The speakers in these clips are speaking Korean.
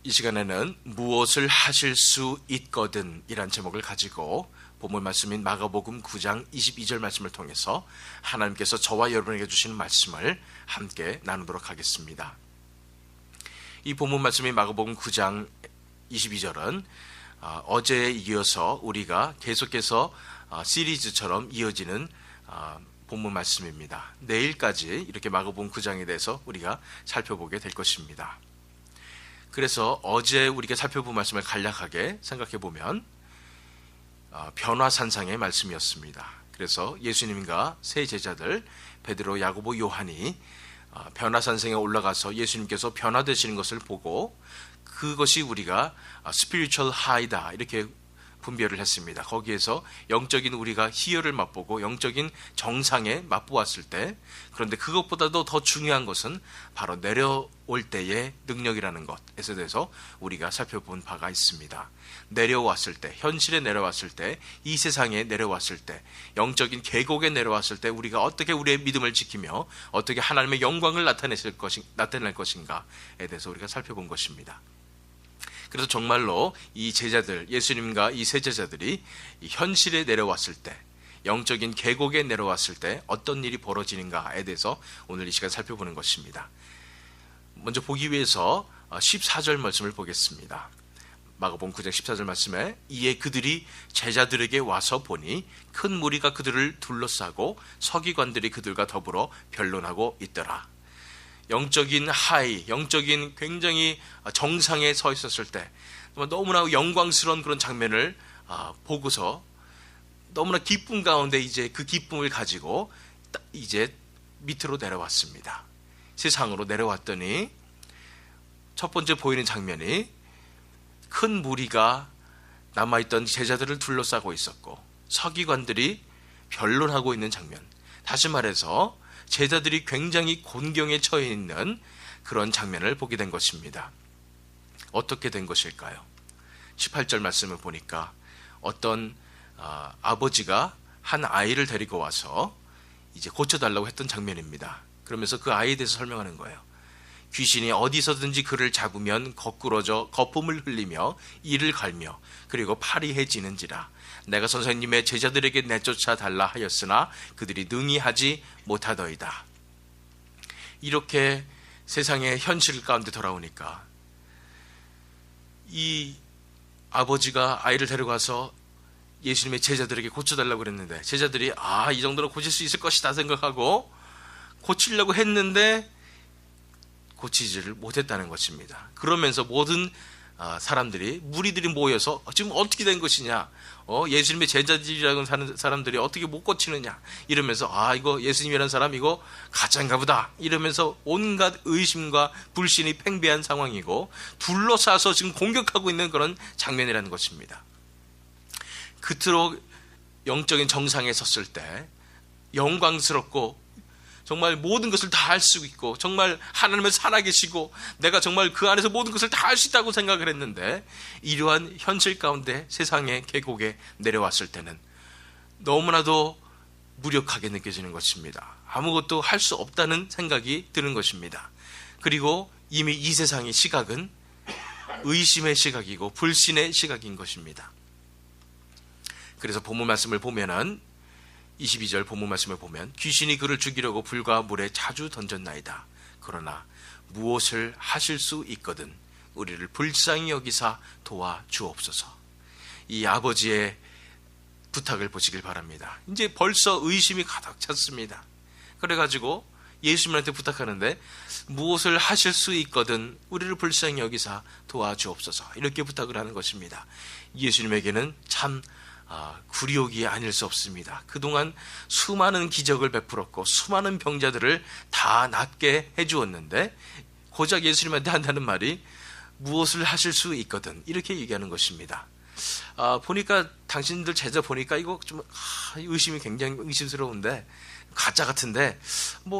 이 시간에는 무엇을 하실 수 있거든 이란 제목을 가지고 본문 말씀인 마가복음 9장 22절 말씀을 통해서 하나님께서 저와 여러분에게 주시는 말씀을 함께 나누도록 하겠습니다. 이 본문 말씀인 마가복음 9장 22절은 어제에 이어서 우리가 계속해서 시리즈처럼 이어지는 본문 말씀입니다. 내일까지 이렇게 마가복음 9장에 대해서 우리가 살펴보게 될 것입니다. 그래서 어제 우리가 살펴본 말씀을 간략하게 생각해 보면 변화산상의 말씀이었습니다. 그래서 예수님과 세 제자들 베드로, 야고보, 요한이 변화산상에 올라가서 예수님께서 변화되시는 것을 보고 그것이 우리가 스피리추얼 하이다 이렇게 분별을 했습니다. 거기에서 영적인 우리가 희열을 맛보고 영적인 정상에 맛보았을 때, 그런데 그것보다도 더 중요한 것은 바로 내려올 때의 능력이라는 것에 대해서 우리가 살펴본 바가 있습니다. 내려왔을 때, 현실에 내려왔을 때, 이 세상에 내려왔을 때, 영적인 계곡에 내려왔을 때 우리가 어떻게 우리의 믿음을 지키며 어떻게 하나님의 영광을 나타낼 것인가에 대해서 우리가 살펴본 것입니다. 그래서 정말로 이 제자들, 예수님과 이 세 제자들이 이 현실에 내려왔을 때, 영적인 계곡에 내려왔을 때 어떤 일이 벌어지는가에 대해서 오늘 이 시간 살펴보는 것입니다. 먼저 보기 위해서 14절 말씀을 보겠습니다. 마가복음 9장 14절 말씀에 이에 그들이 제자들에게 와서 보니 큰 무리가 그들을 둘러싸고 서기관들이 그들과 더불어 변론하고 있더라. 영적인 하이, 영적인 굉장히 정상에 서 있었을 때 너무나 영광스러운 그런 장면을 보고서 너무나 기쁨 가운데 이제 그 기쁨을 가지고 이제 밑으로 내려왔습니다. 세상으로 내려왔더니 첫 번째 보이는 장면이 큰 무리가 남아있던 제자들을 둘러싸고 있었고 서기관들이 변론하고 있는 장면, 다시 말해서 제자들이 굉장히 곤경에 처해 있는 그런 장면을 보게 된 것입니다. 어떻게 된 것일까요? 18절 말씀을 보니까 어떤 아버지가 한 아이를 데리고 와서 이제 고쳐달라고 했던 장면입니다. 그러면서 그 아이에 대해서 설명하는 거예요. 귀신이 어디서든지 그를 잡으면 거꾸러져 거품을 흘리며 이를 갈며 그리고 파리해지는지라. 내가 선생님의 제자들에게 내쫓아 달라 하였으나 그들이 능히 하지 못하더이다. 이렇게 세상의 현실 가운데 돌아오니까 이 아버지가 아이를 데려가서 예수님의 제자들에게 고쳐달라고 그랬는데 제자들이 이 정도는 고칠 수 있을 것이다 생각하고 고치려고 했는데 고치지를 못했다는 것입니다. 그러면서 모든 사람들이, 무리들이 모여서 지금 어떻게 된 것이냐, 예수님의 제자들이라고 하는 사람들이 어떻게 못 고치느냐 이러면서 이거 예수님이라는 사람 이거 가짜인가 보다 이러면서 온갖 의심과 불신이 팽배한 상황이고 둘러싸서 지금 공격하고 있는 그런 장면이라는 것입니다. 그토록 영적인 정상에 섰을 때 영광스럽고 정말 모든 것을 다 할 수 있고 정말 하나님은 살아계시고 내가 정말 그 안에서 모든 것을 다 할 수 있다고 생각을 했는데 이러한 현실 가운데 세상의 계곡에 내려왔을 때는 너무나도 무력하게 느껴지는 것입니다. 아무것도 할 수 없다는 생각이 드는 것입니다. 그리고 이미 이 세상의 시각은 의심의 시각이고 불신의 시각인 것입니다. 그래서 본문 말씀을 보면은 22절 본문 말씀을 보면 귀신이 그를 죽이려고 불과 물에 자주 던졌나이다. 그러나 무엇을 하실 수 있거든 우리를 불쌍히 여기사 도와주옵소서. 이 아버지의 부탁을 보시길 바랍니다. 이제 벌써 의심이 가득 찼습니다. 그래가지고 예수님한테 부탁하는데 무엇을 하실 수 있거든 우리를 불쌍히 여기사 도와주옵소서 이렇게 부탁을 하는 것입니다. 예수님에게는 참 굴욕이 아닐 수 없습니다. 그동안 수많은 기적을 베풀었고 수많은 병자들을 다 낫게 해주었는데 고작 예수님한테 한다는 말이 무엇을 하실 수 있거든 이렇게 얘기하는 것입니다. 보니까 당신들 제자 보니까 이거 좀 의심이 굉장히 의심스러운데 가짜 같은데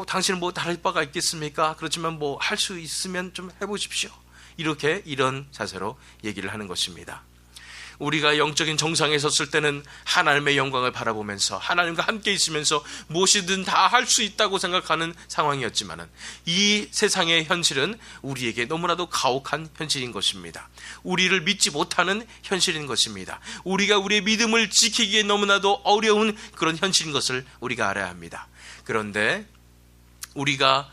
당신은 다를 바가 있겠습니까? 그렇지만 할 수 있으면 좀 해보십시오. 이런 자세로 얘기를 하는 것입니다. 우리가 영적인 정상에 섰을 때는 하나님의 영광을 바라보면서 하나님과 함께 있으면서 무엇이든 다 할 수 있다고 생각하는 상황이었지만 이 세상의 현실은 우리에게 너무나도 가혹한 현실인 것입니다. 우리를 믿지 못하는 현실인 것입니다. 우리가 우리의 믿음을 지키기에 너무나도 어려운 그런 현실인 것을 우리가 알아야 합니다. 그런데 우리가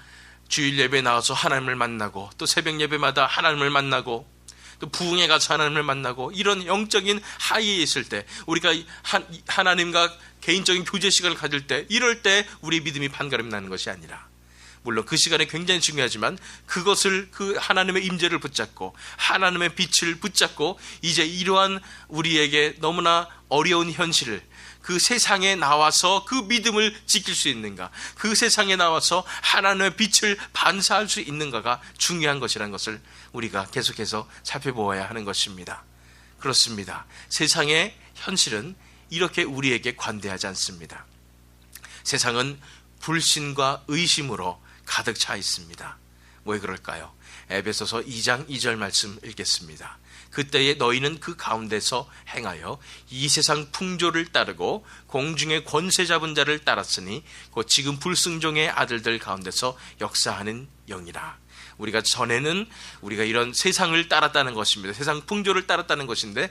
주일 예배에 나와서 하나님을 만나고 또 새벽 예배마다 하나님을 만나고 또 부흥에 가서 하나님을 만나고 이런 영적인 하이에 있을 때 우리가 하나님과 개인적인 교제 시간을 가질 때 이럴 때 우리의 믿음이 반가름 나는 것이 아니라 물론 그 시간이 굉장히 중요하지만 그것을 그 하나님의 임재를 붙잡고 하나님의 빛을 붙잡고 이제 이러한 우리에게 너무나 어려운 현실을 그 세상에 나와서 그 믿음을 지킬 수 있는가, 그 세상에 나와서 하나님의 빛을 반사할 수 있는가가 중요한 것이라는 것을 우리가 계속해서 살펴보아야 하는 것입니다. 그렇습니다. 세상의 현실은 이렇게 우리에게 관대하지 않습니다. 세상은 불신과 의심으로 가득 차 있습니다. 왜 그럴까요? 에베소서 2장 2절 말씀 읽겠습니다. 그때에 너희는 그 가운데서 행하여 이 세상 풍조를 따르고 공중의 권세 잡은 자를 따랐으니 곧 지금 불순종의 아들들 가운데서 역사하는 영이라. 우리가 전에는 우리가 이런 세상을 따랐다는 것입니다. 세상 풍조를 따랐다는 것인데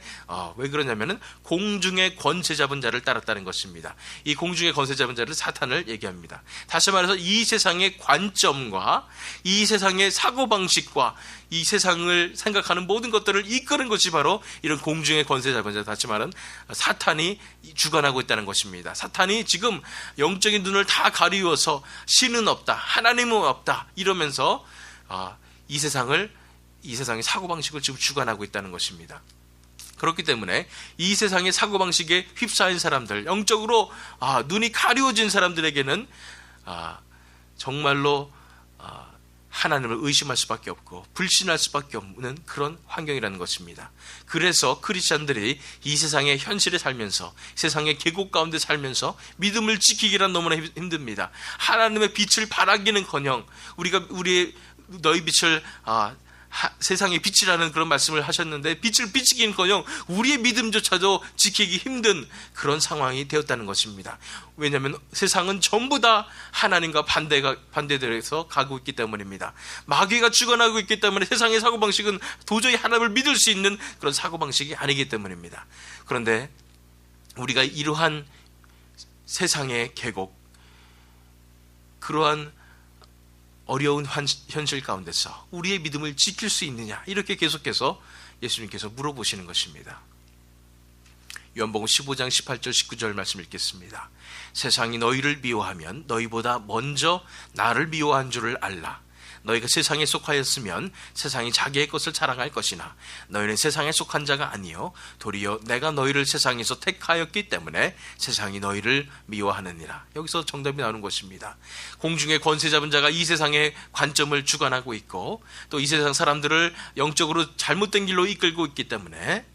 왜 그러냐면은 공중의 권세 잡은 자를 따랐다는 것입니다. 이 공중의 권세 잡은 자를 사탄을 얘기합니다. 다시 말해서 이 세상의 관점과 이 세상의 사고방식과 이 세상을 생각하는 모든 것들을 이끄는 것이 바로 이런 공중의 권세 잡은 자, 다시 말하면 사탄이 주관하고 있다는 것입니다. 사탄이 지금 영적인 눈을 다 가리워서 신은 없다, 하나님은 없다 이러면서 이 세상의 사고방식을 지금 주관하고 있다는 것입니다. 그렇기 때문에 이 세상의 사고방식에 휩싸인 사람들, 영적으로 눈이 가리워진 사람들에게는 정말로 하나님을 의심할 수밖에 없고 불신할 수밖에 없는 그런 환경이라는 것입니다. 그래서 크리스찬들이 이 세상의 현실에 살면서 세상의 계곡 가운데 살면서 믿음을 지키기란 너무나 힘듭니다. 하나님의 빛을 바라기는커녕 우리가 너희 빛을 세상의 빛이라는 그런 말씀을 하셨는데 빛을 비치기는커녕 우리의 믿음조차도 지키기 힘든 그런 상황이 되었다는 것입니다. 왜냐하면 세상은 전부 다 하나님과 반대되어서 가고 있기 때문입니다. 마귀가 주관하고 있기 때문에 세상의 사고방식은 도저히 하나님을 믿을 수 있는 그런 사고방식이 아니기 때문입니다. 그런데 우리가 이러한 세상의 계곡, 그러한 어려운 현실 가운데서 우리의 믿음을 지킬 수 있느냐, 이렇게 계속해서 예수님께서 물어보시는 것입니다. 요한복음 15장 18절 19절 말씀 읽겠습니다. 세상이 너희를 미워하면 너희보다 먼저 나를 미워한 줄을 알라. 너희가 세상에 속하였으면 세상이 자기의 것을 자랑할 것이나 너희는 세상에 속한 자가 아니요 도리어 내가 너희를 세상에서 택하였기 때문에 세상이 너희를 미워하느니라. 여기서 정답이 나오는 것입니다. 공중의 권세 잡은 자가 이 세상의 관점을 주관하고 있고 또 이 세상 사람들을 영적으로 잘못된 길로 이끌고 있기 때문에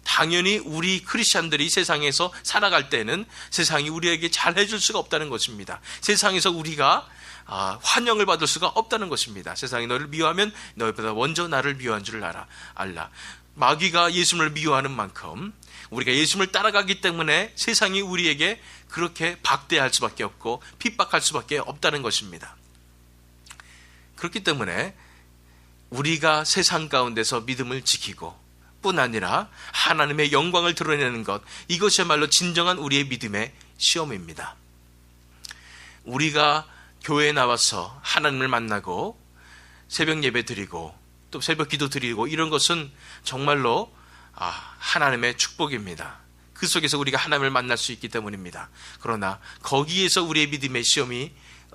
당연히 우리 크리스찬들이 세상에서 살아갈 때는 세상이 우리에게 잘해줄 수가 없다는 것입니다. 세상에서 우리가 환영을 받을 수가 없다는 것입니다. 세상이 너를 미워하면 너희보다 먼저 나를 미워한 줄을 알라. 마귀가 예수님을 미워하는 만큼 우리가 예수님을 따라가기 때문에 세상이 우리에게 그렇게 박대할 수밖에 없고 핍박할 수밖에 없다는 것입니다. 그렇기 때문에 우리가 세상 가운데서 믿음을 지키고 뿐 아니라 하나님의 영광을 드러내는 것, 이것이야말로 진정한 우리의 믿음의 시험입니다. 우리가 교회에 나와서 하나님을 만나고 새벽 예배 드리고 또 새벽 기도 드리고 이런 것은 정말로 하나님의 축복입니다. 그 속에서 우리가 하나님을 만날 수 있기 때문입니다. 그러나 거기에서 우리의 믿음의 시험이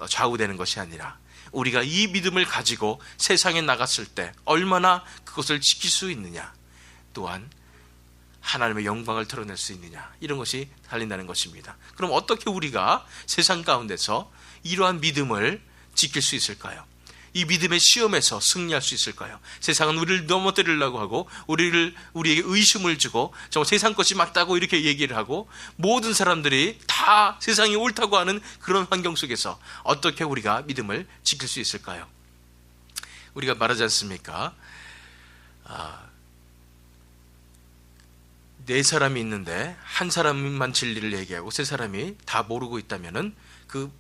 좌우되는 것이 아니라 우리가 이 믿음을 가지고 세상에 나갔을 때 얼마나 그것을 지킬 수 있느냐, 또한 하나님의 영광을 드러낼 수 있느냐, 이런 것이 달린다는 것입니다. 그럼 어떻게 우리가 세상 가운데서 이러한 믿음을 지킬 수 있을까요? 이 믿음의 시험에서 승리할 수 있을까요? 세상은 우리를 넘어뜨리려고 하고 우리에게 의심을 주고 정말 세상 것이 맞다고 이렇게 얘기를 하고 모든 사람들이 다 세상이 옳다고 하는 그런 환경 속에서 어떻게 우리가 믿음을 지킬 수 있을까요? 우리가 말하지 않습니까? 네 사람이 있는데 한 사람만 진리를 얘기하고 세 사람이 다 모르고 있다면은 그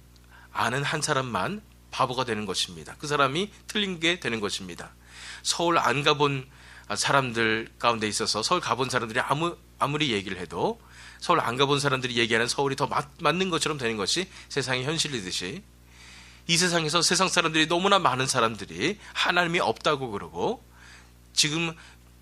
아는 한 사람만 바보가 되는 것입니다. 그 사람이 틀린 게 되는 것입니다. 서울 안 가본 사람들 가운데 있어서 서울 가본 사람들이 아무리 얘기를 해도 서울 안 가본 사람들이 얘기하는 서울이 더 맞는 것처럼 되는 것이 세상의 현실이듯이, 이 세상에서 세상 사람들이 너무나 많은 사람들이 하나님이 없다고 그러고 지금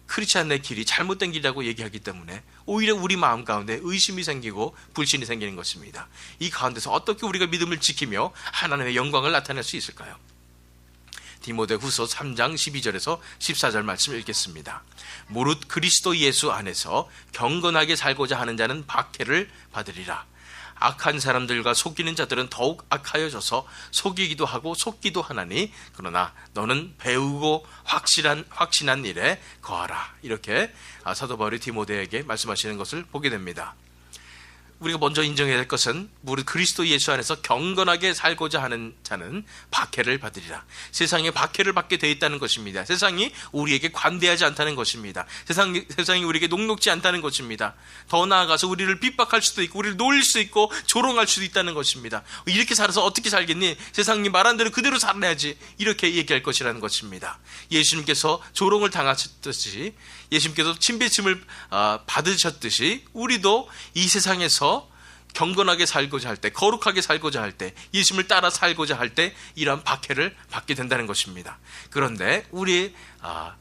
크리스찬의 길이 잘못된 길이라고 얘기하기 때문에 오히려 우리 마음 가운데 의심이 생기고 불신이 생기는 것입니다. 이 가운데서 어떻게 우리가 믿음을 지키며 하나님의 영광을 나타낼 수 있을까요? 디모데후서 3장 12절에서 14절 말씀을 읽겠습니다. 무릇 그리스도 예수 안에서 경건하게 살고자 하는 자는 박해를 받으리라. 악한 사람들과 속이는 자들은 더욱 악하여져서 속이기도 하고 속기도 하나니 그러나 너는 배우고 확신한 일에 거하라. 이렇게 사도 바울이 디모데에게 말씀하시는 것을 보게 됩니다. 우리가 먼저 인정해야 될 것은 무릇 그리스도 예수 안에서 경건하게 살고자 하는 자는 박해를 받으리라. 세상에 박해를 받게 되어 있다는 것입니다. 세상이 우리에게 관대하지 않다는 것입니다. 세상이 우리에게 녹록지 않다는 것입니다. 더 나아가서 우리를 핍박할 수도 있고 우리를 놀릴 수 있고 조롱할 수도 있다는 것입니다. 이렇게 살아서 어떻게 살겠니? 세상이 말한 대로 그대로 살아야지. 이렇게 얘기할 것이라는 것입니다. 예수님께서 조롱을 당하셨듯이, 예수님께서 침뱉음을 받으셨듯이 우리도 이 세상에서 경건하게 살고자 할 때, 거룩하게 살고자 할 때, 예수님을 따라 살고자 할 때 이러한 박해를 받게 된다는 것입니다. 그런데 우리가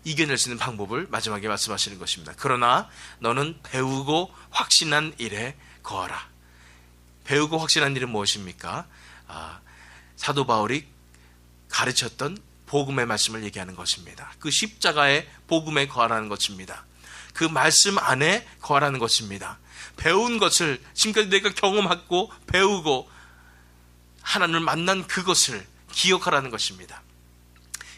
이겨낼 수 있는 방법을 마지막에 말씀하시는 것입니다. 그러나 너는 배우고 확신한 일에 거하라. 배우고 확신한 일은 무엇입니까? 사도 바울이 가르쳤던 복음의 말씀을 얘기하는 것입니다. 그 십자가의 복음에 거하라는 것입니다. 그 말씀 안에 거하라는 것입니다. 배운 것을, 지금까지 내가 경험하고 배우고 하나님을 만난 그것을 기억하라는 것입니다.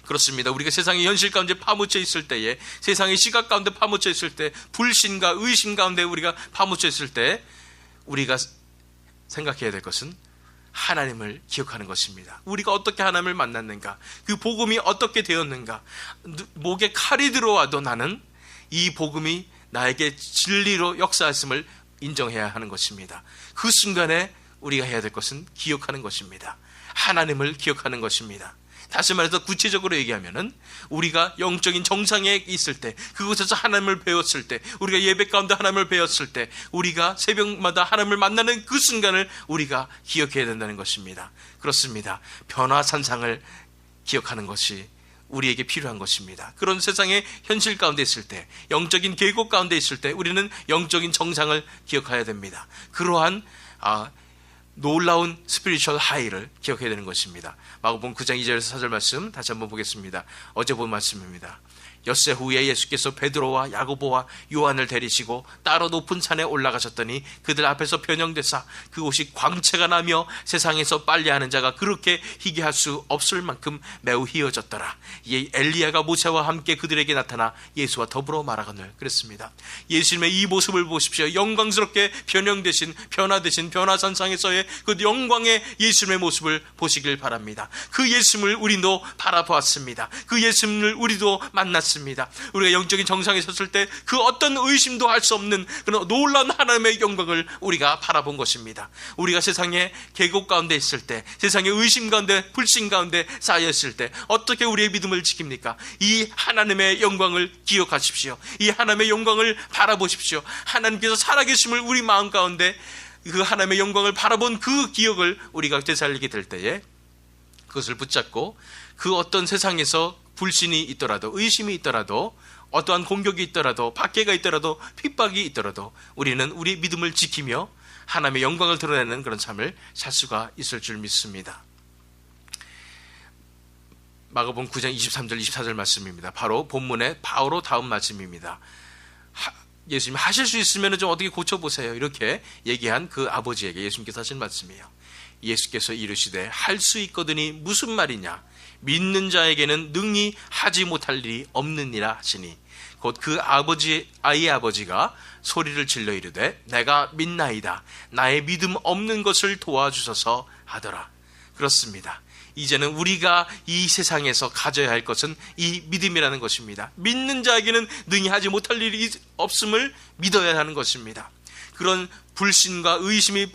그렇습니다. 우리가 세상의 현실 가운데 파묻혀 있을 때에, 세상의 시각 가운데 파묻혀 있을 때, 불신과 의심 가운데 우리가 파묻혀 있을 때 우리가 생각해야 될 것은 하나님을 기억하는 것입니다. 우리가 어떻게 하나님을 만났는가, 그 복음이 어떻게 되었는가. 목에 칼이 들어와도 나는 이 복음이 나에게 진리로 역사했음을 인정해야 하는 것입니다. 그 순간에 우리가 해야 될 것은 기억하는 것입니다. 하나님을 기억하는 것입니다. 다시 말해서 구체적으로 얘기하면은 우리가 영적인 정상에 있을 때, 그곳에서 하나님을 배웠을 때, 우리가 예배 가운데 하나님을 배웠을 때, 우리가 새벽마다 하나님을 만나는 그 순간을 우리가 기억해야 된다는 것입니다. 그렇습니다. 변화산상을 기억하는 것이 우리에게 필요한 것입니다. 그런 세상의 현실 가운데 있을 때, 영적인 계곡 가운데 있을 때 우리는 영적인 정상을 기억해야 됩니다. 그러한 놀라운 스피리추얼 하이를 기억해야 되는 것입니다. 마가복음 9장 2절에서 4절 말씀 다시 한번 보겠습니다. 어제 본 말씀입니다. 엿새 후에 예수께서 베드로와 야고보와 요한을 데리시고 따로 높은 산에 올라가셨더니 그들 앞에서 변형되사 그곳이 광채가 나며 세상에서 빨래하는 자가 그렇게 희게 할 수 없을 만큼 매우 희어졌더라. 이 엘리야가 모세와 함께 그들에게 나타나 예수와 더불어 말하거늘 그랬습니다. 예수님의 이 모습을 보십시오. 영광스럽게 변화되신 변화산상에서의 그 영광의 예수님의 모습을 보시길 바랍니다. 그 예수님을 우리도 바라보았습니다. 그 예수님을 우리도 만났습니다. 우리가 영적인 정상에 섰을 때 그 어떤 의심도 할 수 없는 그런 놀라운 하나님의 영광을 우리가 바라본 것입니다. 우리가 세상의 계곡 가운데 있을 때, 세상의 의심 가운데, 불신 가운데 쌓여있을 때 어떻게 우리의 믿음을 지킵니까? 이 하나님의 영광을 기억하십시오. 이 하나님의 영광을 바라보십시오. 하나님께서 살아계심을 우리 마음 가운데, 그 하나님의 영광을 바라본 그 기억을 우리가 되살리게 될 때에 그것을 붙잡고, 그 어떤 세상에서 불신이 있더라도, 의심이 있더라도, 어떠한 공격이 있더라도, 박해가 있더라도, 핍박이 있더라도 우리는 우리 믿음을 지키며 하나님의 영광을 드러내는 그런 삶을 살 수가 있을 줄 믿습니다. 마가복음 9장 23절 24절 말씀입니다. 바로 본문의 바로 다음 말씀입니다. 예수님 하실 수 있으면 좀 어떻게 고쳐보세요, 이렇게 얘기한 그 아버지에게 예수님께서 하신 말씀이에요. 예수께서 이르시되 할 수 있거든이 무슨 말이냐, 믿는 자에게는 능히 하지 못할 일이 없느니라 하시니, 곧 그 아이의 아버지가 소리를 질러 이르되 내가 믿나이다, 나의 믿음 없는 것을 도와주소서 하더라. 그렇습니다. 이제는 우리가 이 세상에서 가져야 할 것은 이 믿음이라는 것입니다. 믿는 자에게는 능히 하지 못할 일이 없음을 믿어야 하는 것입니다. 그런 불신과 의심이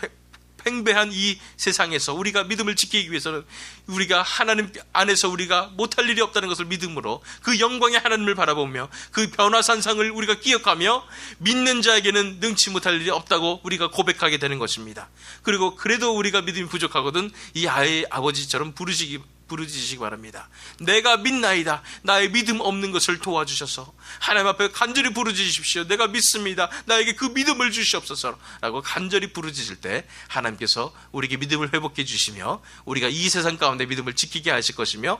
팽배한 이 세상에서 우리가 믿음을 지키기 위해서는 우리가 하나님 안에서 우리가 못할 일이 없다는 것을 믿음으로 그 영광의 하나님을 바라보며 그 변화산상을 우리가 기억하며 믿는 자에게는 능치 못할 일이 없다고 우리가 고백하게 되는 것입니다. 그리고 그래도 우리가 믿음이 부족하거든 이 아이의 아버지처럼 부르짖으시기 바랍니다. 내가 믿나이다. 나의 믿음 없는 것을 도와주셔서 하나님 앞에 간절히 부르짖으십시오. 내가 믿습니다. 나에게 그 믿음을 주시옵소서 라고 간절히 부르짖을 때 하나님께서 우리에게 믿음을 회복해 주시며 우리가 이 세상 가운데 믿음을 지키게 하실 것이며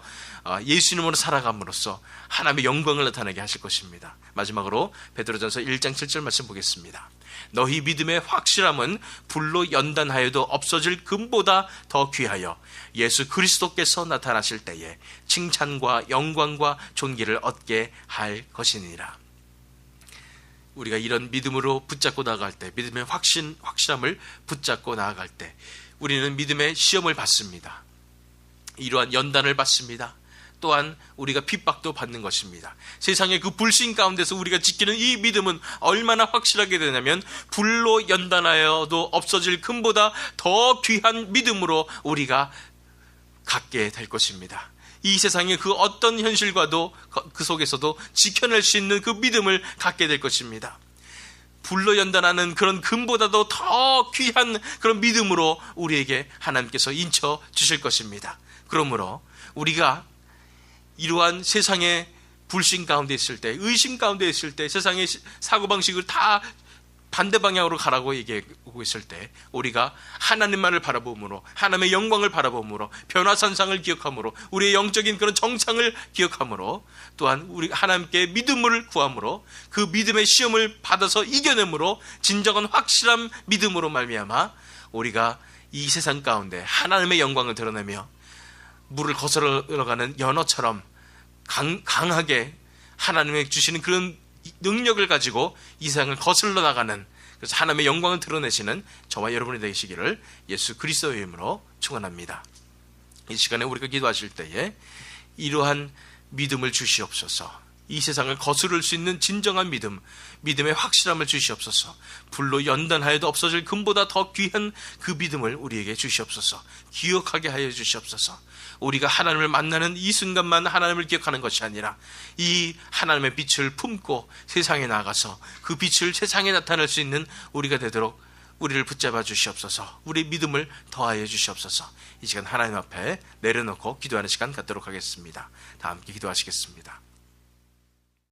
예수님으로 살아감으로써 하나님의 영광을 나타나게 하실 것입니다. 마지막으로 베드로전서 1장 7절 말씀 보겠습니다. 너희 믿음의 확실함은 불로 연단하여도 없어질 금보다 더 귀하여 예수 그리스도께서 나타나실 때에 칭찬과 영광과 존귀를 얻게 할 것이니라. 우리가 이런 믿음으로 붙잡고 나아갈 때, 믿음의 확실함을 붙잡고 나아갈 때 우리는 믿음의 시험을 받습니다. 이러한 연단을 받습니다. 또한 우리가 핍박도 받는 것입니다. 세상의 그 불신 가운데서 우리가 지키는 이 믿음은 얼마나 확실하게 되냐면 불로 연단하여도 없어질 금보다 더 귀한 믿음으로 우리가 갖게 될 것입니다. 이 세상의 그 어떤 현실과도 그 속에서도 지켜낼 수 있는 그 믿음을 갖게 될 것입니다. 불로 연단하는 그런 금보다도 더 귀한 그런 믿음으로 우리에게 하나님께서 인쳐 주실 것입니다. 그러므로 우리가 이러한 세상의 불신 가운데 있을 때, 의심 가운데 있을 때, 세상의 사고방식을 다 반대 방향으로 가라고 얘기하고 있을 때 우리가 하나님만을 바라봄으로, 하나님의 영광을 바라봄으로, 변화산상을 기억함으로, 우리의 영적인 그런 정상을 기억함으로, 또한 우리 하나님께 믿음을 구함으로, 그 믿음의 시험을 받아서 이겨냄으로, 진정한 확실한 믿음으로 말미암아 우리가 이 세상 가운데 하나님의 영광을 드러내며 물을 거슬러가는 연어처럼 강하게 하나님의 주시는 그런 능력을 가지고 이 세상을 거슬러 나가는, 그래서 하나님의 영광을 드러내시는 저와 여러분이 되시기를 예수 그리스도의 이름으로 축원합니다. 이 시간에 우리가 기도하실 때에 이러한 믿음을 주시옵소서. 이 세상을 거스를 수 있는 진정한 믿음, 믿음의 확실함을 주시옵소서. 불로 연단하여도 없어질 금보다 더 귀한 그 믿음을 우리에게 주시옵소서. 기억하게 하여 주시옵소서. 우리가 하나님을 만나는 이 순간만 하나님을 기억하는 것이 아니라 이 하나님의 빛을 품고 세상에 나가서 그 빛을 세상에 나타낼 수 있는 우리가 되도록 우리를 붙잡아 주시옵소서. 우리 믿음을 더하여 주시옵소서. 이 시간 하나님 앞에 내려놓고 기도하는 시간 갖도록 하겠습니다. 다 함께 기도하시겠습니다.